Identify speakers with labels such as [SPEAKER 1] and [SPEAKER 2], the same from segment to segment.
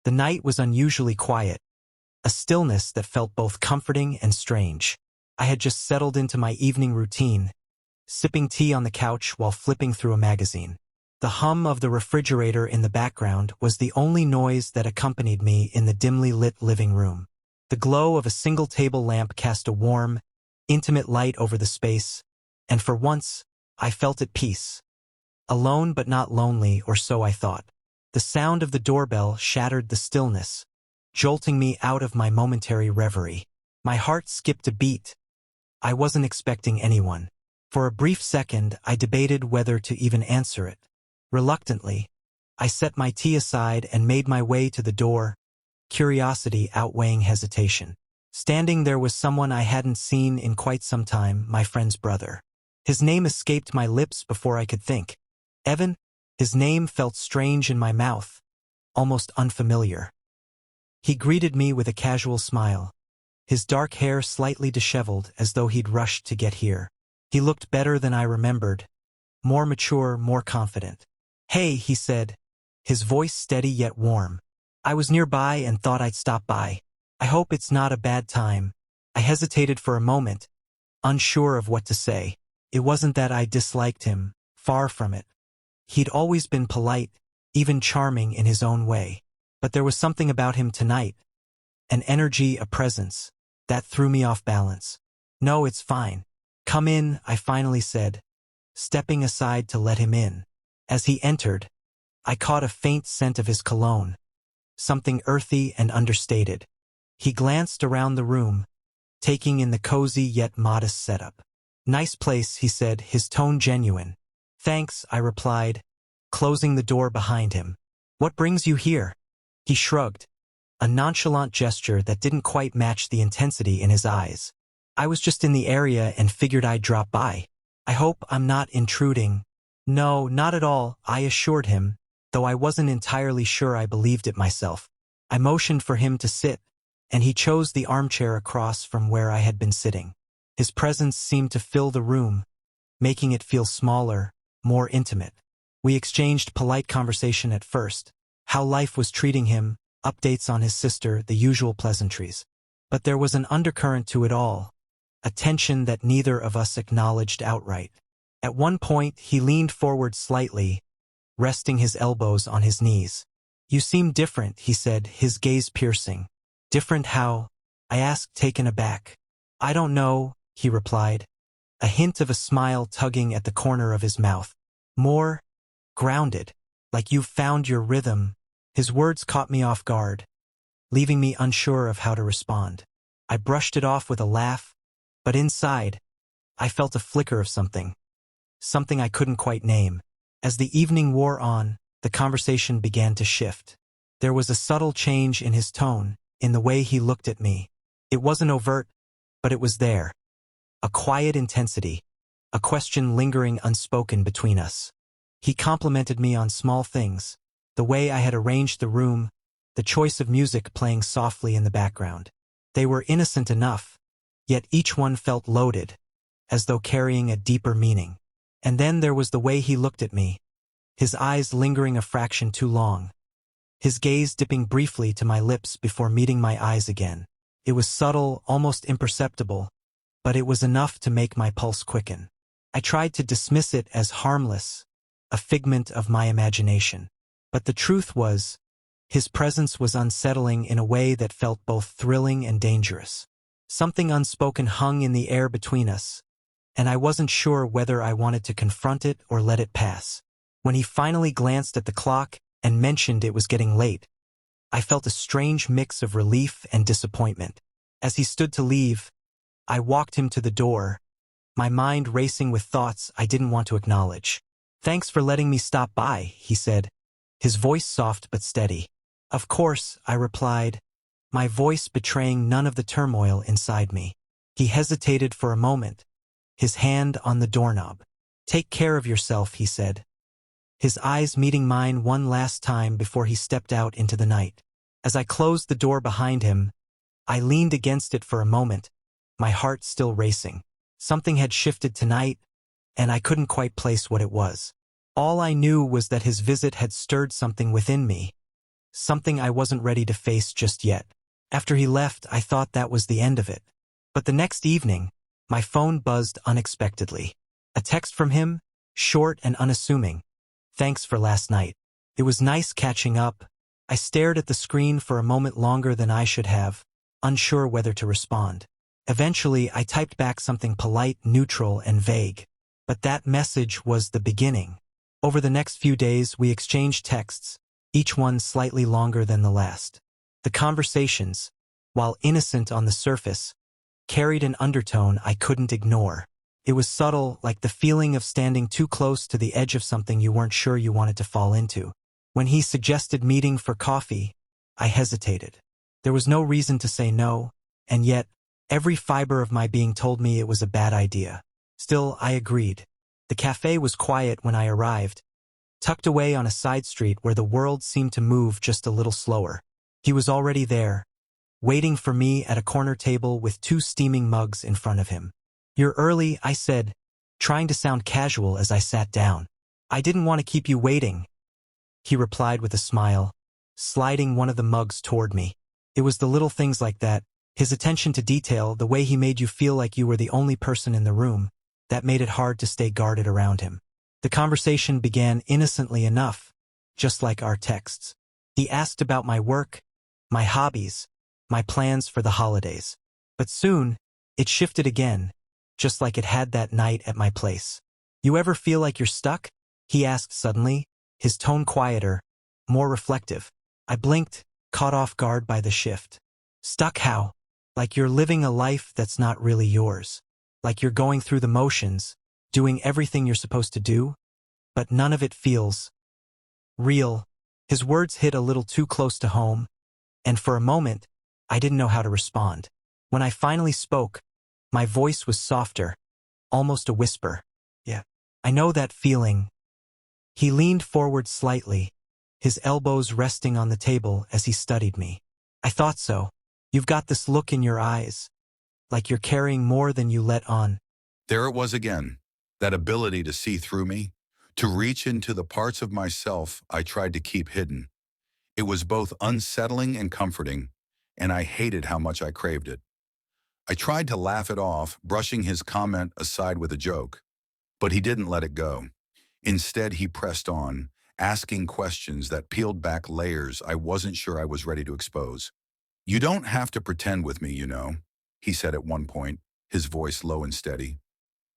[SPEAKER 1] The night was unusually quiet, a stillness that felt both comforting and strange. I had just settled into my evening routine, sipping tea on the couch while flipping through a magazine. The hum of the refrigerator in the background was the only noise that accompanied me in the dimly lit living room. The glow of a single table lamp cast a warm, intimate light over the space, and for once, I felt at peace. Alone but not lonely, or so I thought. The sound of the doorbell shattered the stillness, jolting me out of my momentary reverie. My heart skipped a beat. I wasn't expecting anyone. For a brief second, I debated whether to even answer it. Reluctantly, I set my tea aside and made my way to the door, curiosity outweighing hesitation. Standing there was someone I hadn't seen in quite some time, my friend's brother. His name escaped my lips before I could think. Evan? His name felt strange in my mouth, almost unfamiliar. He greeted me with a casual smile, his dark hair slightly disheveled as though he'd rushed to get here. He looked better than I remembered, more mature, more confident. "Hey," he said, his voice steady yet warm. "I was nearby and thought I'd stop by. I hope it's not a bad time." I hesitated for a moment, unsure of what to say. It wasn't that I disliked him, far from it. He'd always been polite, even charming in his own way. But there was something about him tonight, an energy, a presence, that threw me off balance. "No, it's fine. Come in," I finally said, stepping aside to let him in. As he entered, I caught a faint scent of his cologne, something earthy and understated. He glanced around the room, taking in the cozy yet modest setup. "Nice place," he said, his tone genuine. "Thanks," I replied, closing the door behind him. "What brings you here?" He shrugged, a nonchalant gesture that didn't quite match the intensity in his eyes. "I was just in the area and figured I'd drop by. I hope I'm not intruding." "No, not at all," I assured him, though I wasn't entirely sure I believed it myself. I motioned for him to sit, and he chose the armchair across from where I had been sitting. His presence seemed to fill the room, making it feel smaller, more intimate. We exchanged polite conversation at first, how life was treating him, updates on his sister, the usual pleasantries. But there was an undercurrent to it all, a tension that neither of us acknowledged outright. At one point, he leaned forward slightly, resting his elbows on his knees. "You seem different," he said, his gaze piercing. "Different how?" I asked, taken aback. "I don't know," he replied, a hint of a smile tugging at the corner of his mouth. "More grounded, like you've found your rhythm." His words caught me off guard, leaving me unsure of how to respond. I brushed it off with a laugh, but inside, I felt a flicker of something I couldn't quite name. As the evening wore on, the conversation began to shift. There was a subtle change in his tone, in the way he looked at me. It wasn't overt, but it was there. A quiet intensity, a question lingering unspoken between us. He complimented me on small things, the way I had arranged the room, the choice of music playing softly in the background. They were innocent enough, yet each one felt loaded, as though carrying a deeper meaning. And then there was the way he looked at me, his eyes lingering a fraction too long, his gaze dipping briefly to my lips before meeting my eyes again. It was subtle, almost imperceptible, but it was enough to make my pulse quicken. I tried to dismiss it as harmless, a figment of my imagination. But the truth was, his presence was unsettling in a way that felt both thrilling and dangerous. Something unspoken hung in the air between us, and I wasn't sure whether I wanted to confront it or let it pass. When he finally glanced at the clock and mentioned it was getting late, I felt a strange mix of relief and disappointment. As he stood to leave, I walked him to the door, my mind racing with thoughts I didn't want to acknowledge. "Thanks for letting me stop by," he said, his voice soft but steady. "Of course," I replied, my voice betraying none of the turmoil inside me. He hesitated for a moment, his hand on the doorknob. "Take care of yourself," he said, his eyes meeting mine one last time before he stepped out into the night. As I closed the door behind him, I leaned against it for a moment, my heart still racing. Something had shifted tonight, and I couldn't quite place what it was. All I knew was that his visit had stirred something within me, something I wasn't ready to face just yet. After he left, I thought that was the end of it. But the next evening, my phone buzzed unexpectedly. A text from him, short and unassuming. "Thanks for last night. It was nice catching up." I stared at the screen for a moment longer than I should have, unsure whether to respond. Eventually, I typed back something polite, neutral, and vague. But that message was the beginning. Over the next few days, we exchanged texts, each one slightly longer than the last. The conversations, while innocent on the surface, carried an undertone I couldn't ignore. It was subtle, like the feeling of standing too close to the edge of something you weren't sure you wanted to fall into. When he suggested meeting for coffee, I hesitated. There was no reason to say no, and yet, every fiber of my being told me it was a bad idea. Still, I agreed. The cafe was quiet when I arrived, tucked away on a side street where the world seemed to move just a little slower. He was already there, waiting for me at a corner table with 2 steaming mugs in front of him. "You're early," I said, trying to sound casual as I sat down. "I didn't want to keep you waiting," he replied with a smile, sliding one of the mugs toward me. It was the little things like that, his attention to detail, the way he made you feel like you were the only person in the room, that made it hard to stay guarded around him. The conversation began innocently enough, just like our texts. He asked about my work, my hobbies, my plans for the holidays. But soon, it shifted again, just like it had that night at my place. "You ever feel like you're stuck?" he asked suddenly, his tone quieter, more reflective. I blinked, caught off guard by the shift. "Stuck how?" "Like you're living a life that's not really yours. Like you're going through the motions, doing everything you're supposed to do, but none of it feels real." His words hit a little too close to home, and for a moment, I didn't know how to respond. When I finally spoke, my voice was softer, almost a whisper. "Yeah, I know that feeling." He leaned forward slightly, his elbows resting on the table as he studied me. "I thought so. You've got this look in your eyes, like you're carrying more than you let on."
[SPEAKER 2] There it was again, that ability to see through me, to reach into the parts of myself I tried to keep hidden. It was both unsettling and comforting, and I hated how much I craved it. I tried to laugh it off, brushing his comment aside with a joke, but he didn't let it go. Instead, he pressed on, asking questions that peeled back layers I wasn't sure I was ready to expose. "You don't have to pretend with me, you know," he said at one point, his voice low and steady.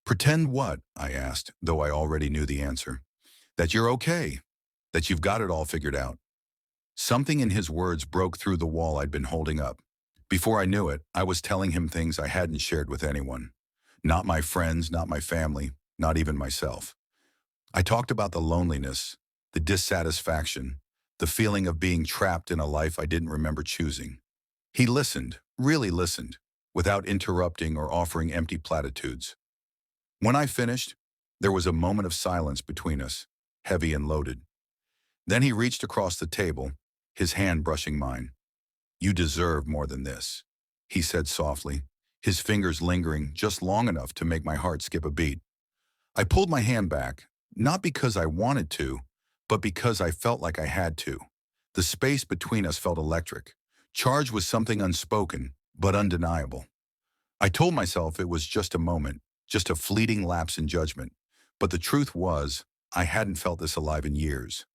[SPEAKER 2] "Pretend what?" I asked, though I already knew the answer. "That you're okay, that you've got it all figured out." Something in his words broke through the wall I'd been holding up. Before I knew it, I was telling him things I hadn't shared with anyone. Not my friends, not my family, not even myself. I talked about the loneliness, the dissatisfaction, the feeling of being trapped in a life I didn't remember choosing. He listened, really listened, without interrupting or offering empty platitudes. When I finished, there was a moment of silence between us, heavy and loaded. Then he reached across the table, his hand brushing mine. "You deserve more than this," he said softly, his fingers lingering just long enough to make my heart skip a beat. I pulled my hand back, not because I wanted to, but because I felt like I had to. The space between us felt electric, charged with something unspoken, but undeniable. I told myself it was just a moment, just a fleeting lapse in judgment, but the truth was, I hadn't felt this alive in years.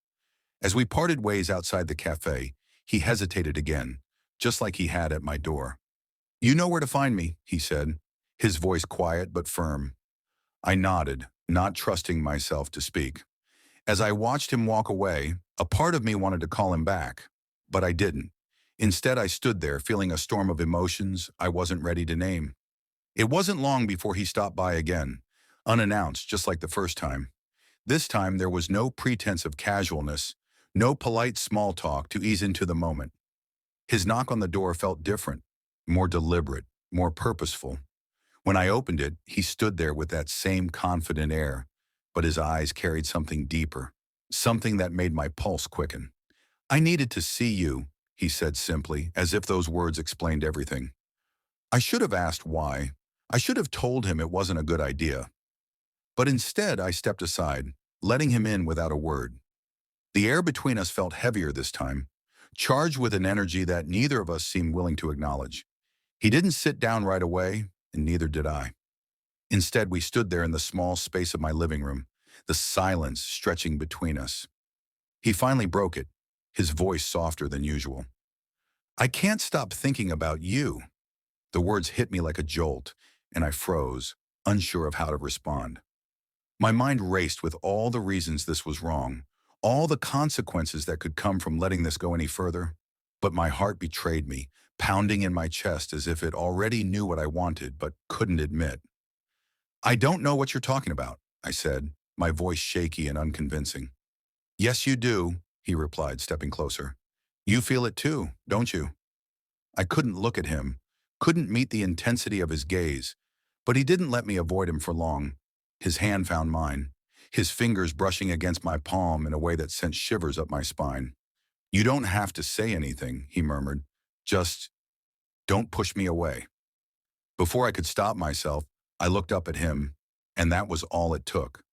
[SPEAKER 2] As we parted ways outside the cafe, he hesitated again, just like he had at my door. "You know where to find me," he said, his voice quiet but firm. I nodded, not trusting myself to speak. As I watched him walk away, a part of me wanted to call him back, but I didn't. Instead, I stood there, feeling a storm of emotions I wasn't ready to name. It wasn't long before he stopped by again, unannounced just like the first time. This time, there was no pretense of casualness, no polite small talk to ease into the moment. His knock on the door felt different, more deliberate, more purposeful. When I opened it, he stood there with that same confident air, but his eyes carried something deeper, something that made my pulse quicken. "I needed to see you," he said simply, as if those words explained everything. I should have asked why. I should have told him it wasn't a good idea. But instead, I stepped aside, letting him in without a word. The air between us felt heavier this time, charged with an energy that neither of us seemed willing to acknowledge. He didn't sit down right away, and neither did I. Instead, we stood there in the small space of my living room, the silence stretching between us. He finally broke it, his voice softer than usual. "I can't stop thinking about you." The words hit me like a jolt, and I froze, unsure of how to respond. My mind raced with all the reasons this was wrong, all the consequences that could come from letting this go any further. But my heart betrayed me, pounding in my chest as if it already knew what I wanted but couldn't admit. "I don't know what you're talking about," I said, my voice shaky and unconvincing. "Yes, you do," he replied, stepping closer. "You feel it too, don't you?" I couldn't look at him, couldn't meet the intensity of his gaze, but he didn't let me avoid him for long. His hand found mine, his fingers brushing against my palm in a way that sent shivers up my spine. "You don't have to say anything," he murmured. "Just don't push me away." Before I could stop myself, I looked up at him, and that was all it took.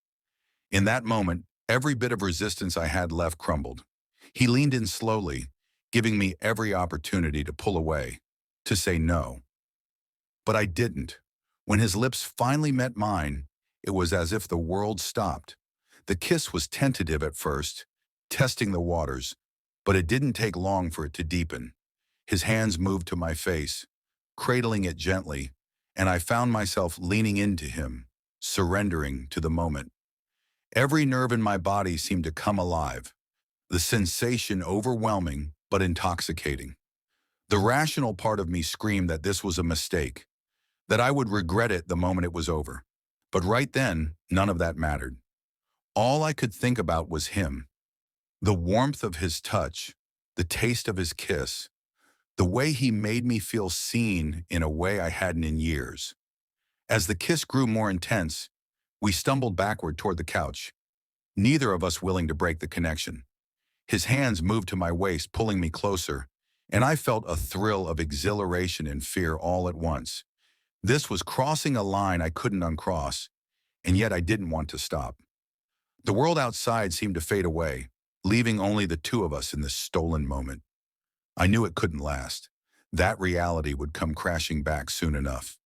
[SPEAKER 2] In that moment, every bit of resistance I had left crumbled. He leaned in slowly, giving me every opportunity to pull away, to say no. But I didn't. When his lips finally met mine, it was as if the world stopped. The kiss was tentative at first, testing the waters, but it didn't take long for it to deepen. His hands moved to my face, cradling it gently, and I found myself leaning into him, surrendering to the moment. Every nerve in my body seemed to come alive, the sensation overwhelming but intoxicating. The rational part of me screamed that this was a mistake, that I would regret it the moment it was over. But right then, none of that mattered. All I could think about was him, the warmth of his touch, the taste of his kiss, the way he made me feel seen in a way I hadn't in years. As the kiss grew more intense, we stumbled backward toward the couch, neither of us willing to break the connection. His hands moved to my waist, pulling me closer, and I felt a thrill of exhilaration and fear all at once. This was crossing a line I couldn't uncross, and yet I didn't want to stop. The world outside seemed to fade away, leaving only the two of us in this stolen moment. I knew it couldn't last. That reality would come crashing back soon enough.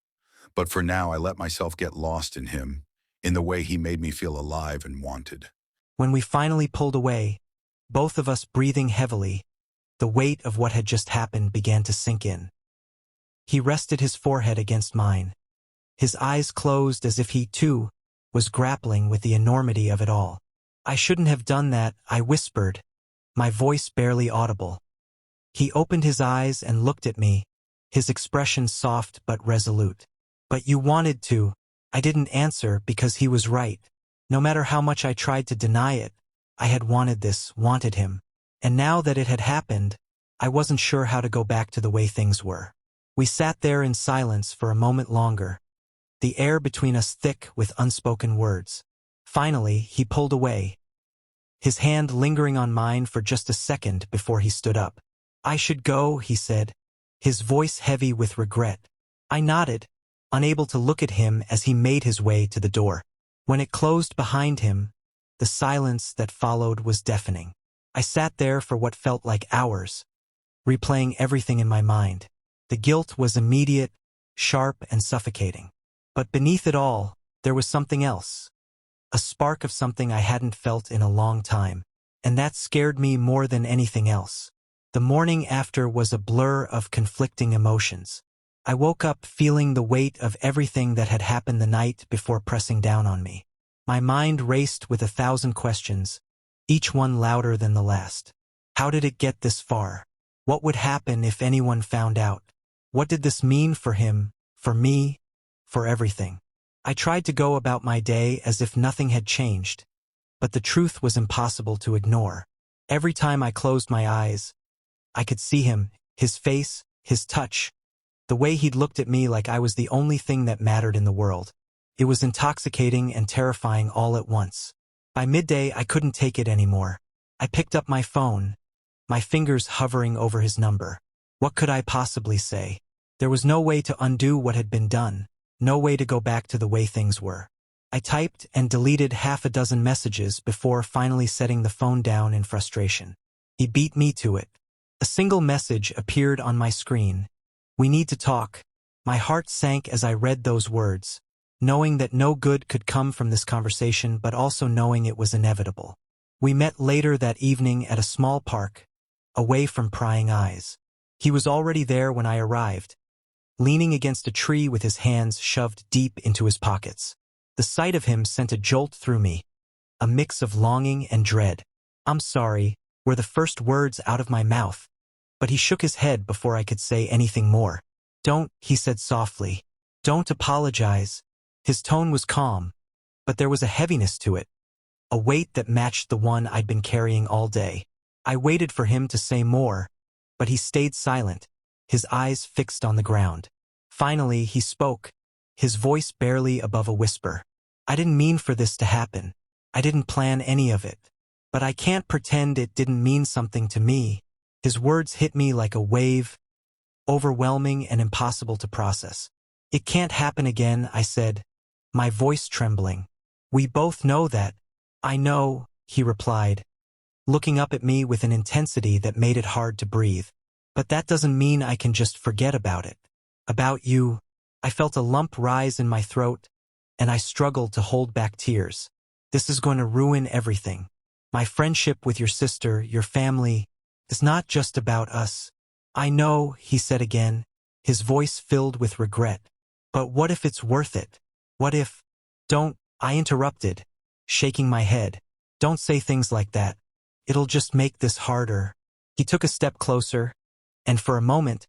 [SPEAKER 2] But for now, I let myself get lost in him, in the way he made me feel alive and wanted.
[SPEAKER 1] When we finally pulled away, both of us breathing heavily, the weight of what had just happened began to sink in. He rested his forehead against mine, his eyes closed as if he, too, was grappling with the enormity of it all. "I shouldn't have done that," I whispered, my voice barely audible. He opened his eyes and looked at me, his expression soft but resolute. "But you wanted to." I didn't answer because he was right. No matter how much I tried to deny it, I had wanted this, wanted him. And now that it had happened, I wasn't sure how to go back to the way things were. We sat there in silence for a moment longer, the air between us thick with unspoken words. Finally, he pulled away, his hand lingering on mine for just a second before he stood up. "I should go," he said, his voice heavy with regret. I nodded, unable to look at him as he made his way to the door. When it closed behind him, the silence that followed was deafening. I sat there for what felt like hours, replaying everything in my mind. The guilt was immediate, sharp, and suffocating. But beneath it all, there was something else. A spark of something I hadn't felt in a long time, and that scared me more than anything else. The morning after was a blur of conflicting emotions. I woke up feeling the weight of everything that had happened the night before pressing down on me. My mind raced with 1,000 questions, each one louder than the last. How did it get this far? What would happen if anyone found out? What did this mean for him, for me, for everything? I tried to go about my day as if nothing had changed, but the truth was impossible to ignore. Every time I closed my eyes, I could see him, his face, his touch, the way he'd looked at me like I was the only thing that mattered in the world. It was intoxicating and terrifying all at once. By midday, I couldn't take it anymore. I picked up my phone, my fingers hovering over his number. What could I possibly say? There was no way to undo what had been done, no way to go back to the way things were. I typed and deleted 6 messages before finally setting the phone down in frustration. He beat me to it, A single message appeared on my screen. "We need to talk." My heart sank as I read those words, knowing that no good could come from this conversation, but also knowing it was inevitable. We met later that evening at a small park, away from prying eyes. He was already there when I arrived, leaning against a tree with his hands shoved deep into his pockets. The sight of him sent a jolt through me, a mix of longing and dread. "I'm sorry," were the first words out of my mouth, but he shook his head before I could say anything more. "Don't," he said softly. "Don't apologize." His tone was calm, but there was a heaviness to it, a weight that matched the one I'd been carrying all day. I waited for him to say more, but he stayed silent, his eyes fixed on the ground. Finally, he spoke, his voice barely above a whisper. "I didn't mean for this to happen. I didn't plan any of it. But I can't pretend it didn't mean something to me." His words hit me like a wave, overwhelming and impossible to process. "It can't happen again," I said, my voice trembling. "We both know that." "I know," he replied, looking up at me with an intensity that made it hard to breathe. "But that doesn't mean I can just forget about it." "About you." I felt a lump rise in my throat, and I struggled to hold back tears. "This is going to ruin everything. My friendship with your sister, your family, is not just about us." "I know," he said again, his voice filled with regret. "But what if it's worth it? What if—" "Don't," I interrupted, shaking my head. "Don't say things like that. It'll just make this harder." He took a step closer, and for a moment,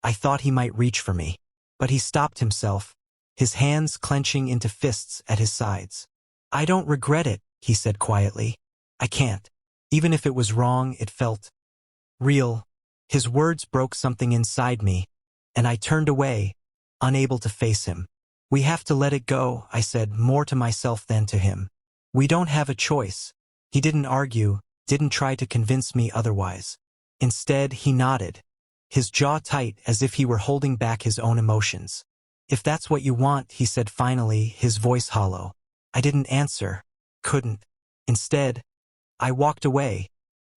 [SPEAKER 1] I thought he might reach for me. But he stopped himself, his hands clenching into fists at his sides. "I don't regret it," he said quietly. "I can't. Even if it was wrong, it felt real." His words broke something inside me, and I turned away, unable to face him. "We have to let it go," I said, more to myself than to him. "We don't have a choice." He didn't argue, didn't try to convince me otherwise. Instead, he nodded, his jaw tight as if he were holding back his own emotions. "If that's what you want," he said finally, his voice hollow. I didn't answer, couldn't. Instead, I walked away,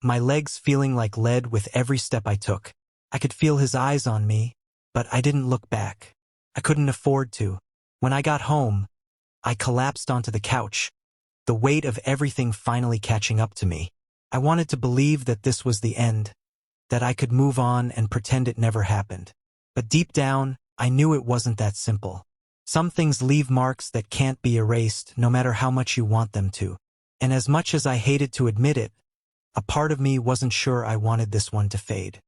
[SPEAKER 1] my legs feeling like lead with every step I took. I could feel his eyes on me, but I didn't look back. I couldn't afford to. When I got home, I collapsed onto the couch, the weight of everything finally catching up to me. I wanted to believe that this was the end, that I could move on and pretend it never happened. But deep down, I knew it wasn't that simple. Some things leave marks that can't be erased, no matter how much you want them to. And as much as I hated to admit it, a part of me wasn't sure I wanted this one to fade.